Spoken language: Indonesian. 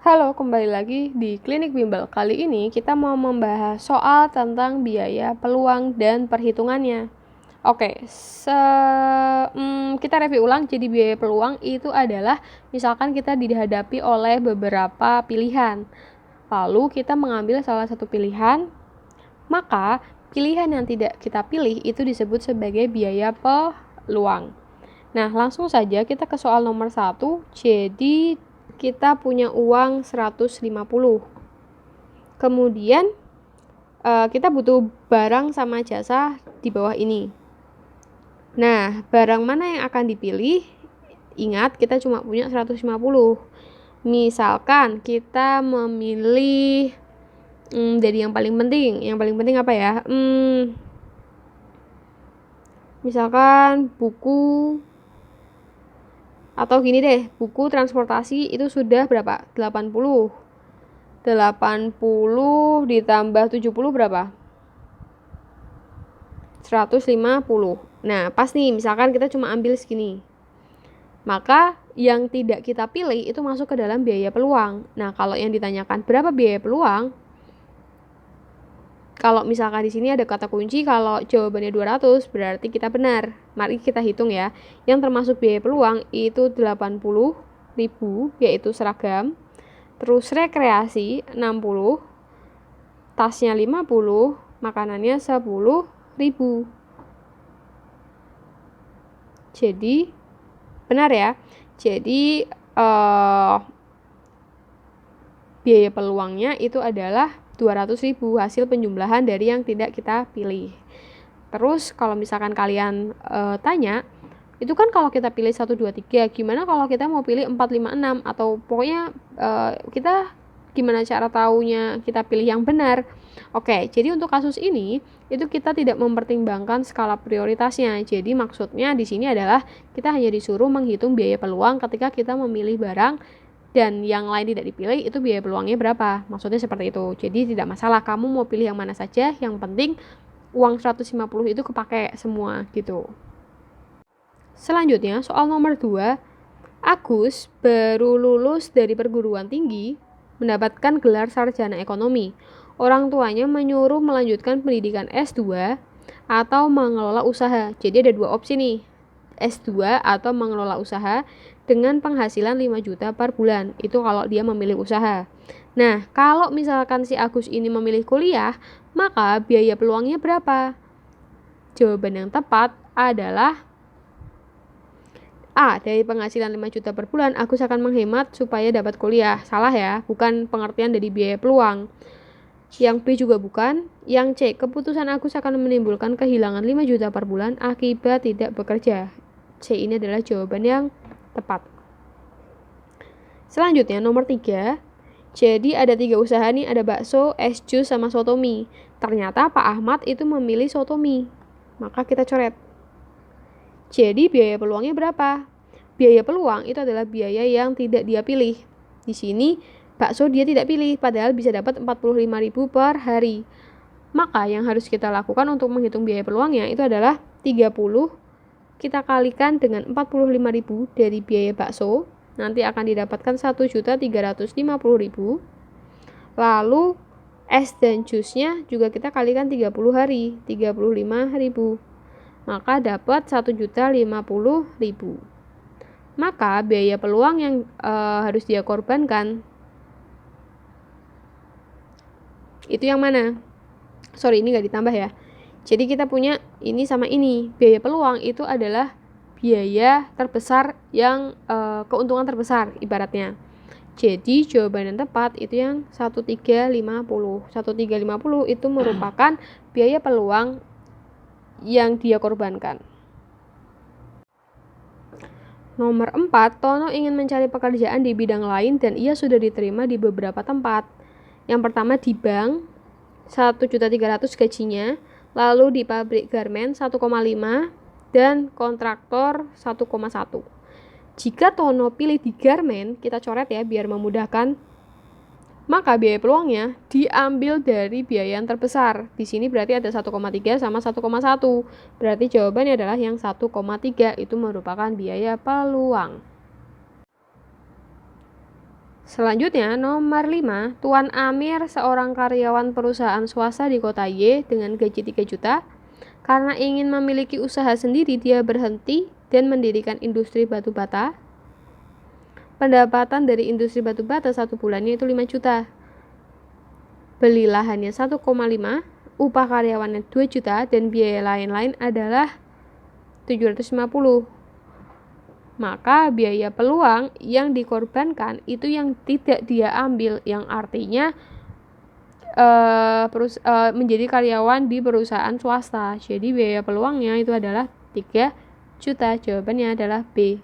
Halo, kembali lagi di Klinik Bimbel. Kali ini kita mau membahas soal tentang biaya peluang dan perhitungannya. Oke, kita review ulang. Jadi biaya peluang itu adalah misalkan kita dihadapi oleh beberapa pilihan. Lalu kita mengambil salah satu pilihan, maka pilihan yang tidak kita pilih itu disebut sebagai biaya peluang. Nah, langsung saja kita ke soal nomor 1. Jadi kita punya uang 150. Kemudian kita butuh barang sama jasa di bawah ini. Nah, barang mana yang akan dipilih? Ingat, kita cuma punya 150. Misalkan kita memilih dari yang paling penting. Yang paling penting apa ya? Misalkan buku, atau gini deh, buku transportasi itu sudah berapa? 80 ditambah 70 berapa? 150. Nah, pas nih, misalkan kita cuma ambil segini. Maka yang tidak kita pilih itu masuk ke dalam biaya peluang. Nah, kalau yang ditanyakan berapa biaya peluang? Kalau misalkan di sini ada kata kunci, kalau jawabannya 200 berarti kita benar. Mari kita hitung ya. Yang termasuk biaya peluang itu 80.000 yaitu seragam. Terus rekreasi 60, tasnya 50, makanannya 10.000. Jadi benar ya. Jadi biaya peluangnya itu adalah 200.000 hasil penjumlahan dari yang tidak kita pilih. Terus kalau misalkan kalian tanya, itu kan kalau kita pilih 1, 2, 3, gimana kalau kita mau pilih 4, 5, 6? Atau pokoknya kita gimana cara taunya kita pilih yang benar? Oke, jadi untuk kasus ini, itu kita tidak mempertimbangkan skala prioritasnya. Jadi maksudnya di sini adalah kita hanya disuruh menghitung biaya peluang ketika kita memilih barang dan yang lain tidak dipilih, itu biaya peluangnya berapa. Maksudnya seperti itu. Jadi tidak masalah kamu mau pilih yang mana saja, yang penting uang 150 itu kepake semua gitu. Selanjutnya, soal nomor 2. Agus baru lulus dari perguruan tinggi, mendapatkan gelar sarjana ekonomi. Orang tuanya menyuruh melanjutkan pendidikan S2 atau mengelola usaha. Jadi ada 2 opsi nih, S2 atau mengelola usaha dengan penghasilan 5 juta per bulan. Itu kalau dia memilih usaha. Nah, kalau misalkan si Agus ini memilih kuliah, maka biaya peluangnya berapa? Jawaban yang tepat adalah A. Dari penghasilan 5 juta per bulan, Agus akan menghemat supaya dapat kuliah. Salah ya, bukan pengertian dari biaya peluang. Yang B juga bukan. Yang C, keputusan Agus akan menimbulkan kehilangan 5 juta per bulan akibat tidak bekerja. C ini adalah jawaban yang tepat. Selanjutnya nomor 3. Jadi ada 3 usaha nih, ada bakso, es jus, sama sotomi. Ternyata Pak Ahmad itu memilih sotomi. Maka kita coret. Jadi biaya peluangnya berapa? Biaya peluang itu adalah biaya yang tidak dia pilih. Di sini bakso dia tidak pilih, padahal bisa dapat 45.000 per hari. Maka yang harus kita lakukan untuk menghitung biaya peluangnya itu adalah 30 kita kalikan dengan 45.000 dari biaya bakso, nanti akan didapatkan 1.350.000. Lalu es dan jusnya juga kita kalikan 30 hari, 35.000. Maka dapat 1.050.000. Maka biaya peluang yang harus dia korbankan itu yang mana? Sorry, ini nggak ditambah ya. Jadi kita punya ini sama ini. Biaya peluang itu adalah biaya terbesar yang keuntungan terbesar ibaratnya. Jadi jawaban yang tepat itu yang 1.350. 1.350 itu merupakan biaya peluang yang dia korbankan. Nomor 4, Tono ingin mencari pekerjaan di bidang lain dan ia sudah diterima di beberapa tempat. Yang pertama di bank, 1.300.000 gajinya, lalu di pabrik garmen 1,5 dan kontraktor 1,1. Jika Tono pilih di garmen, kita coret ya biar memudahkan, maka biaya peluangnya diambil dari biaya yang terbesar. Di sini berarti ada 1,3 sama 1,1. Berarti jawabannya adalah yang 1,3 itu merupakan biaya peluang. Selanjutnya, nomor 5, Tuan Amir seorang karyawan perusahaan swasta di kota Y dengan gaji 3 juta. Karena ingin memiliki usaha sendiri, dia berhenti dan mendirikan industri batu bata. Pendapatan dari industri batu bata 1 bulannya itu 5 juta. Beli lahannya 1,5, upah karyawannya 2 juta, dan biaya lain-lain adalah 750. Maka biaya peluang yang dikorbankan itu yang tidak dia ambil, yang artinya menjadi karyawan di perusahaan swasta. Jadi biaya peluangnya itu adalah 3 juta. Jawabannya adalah B.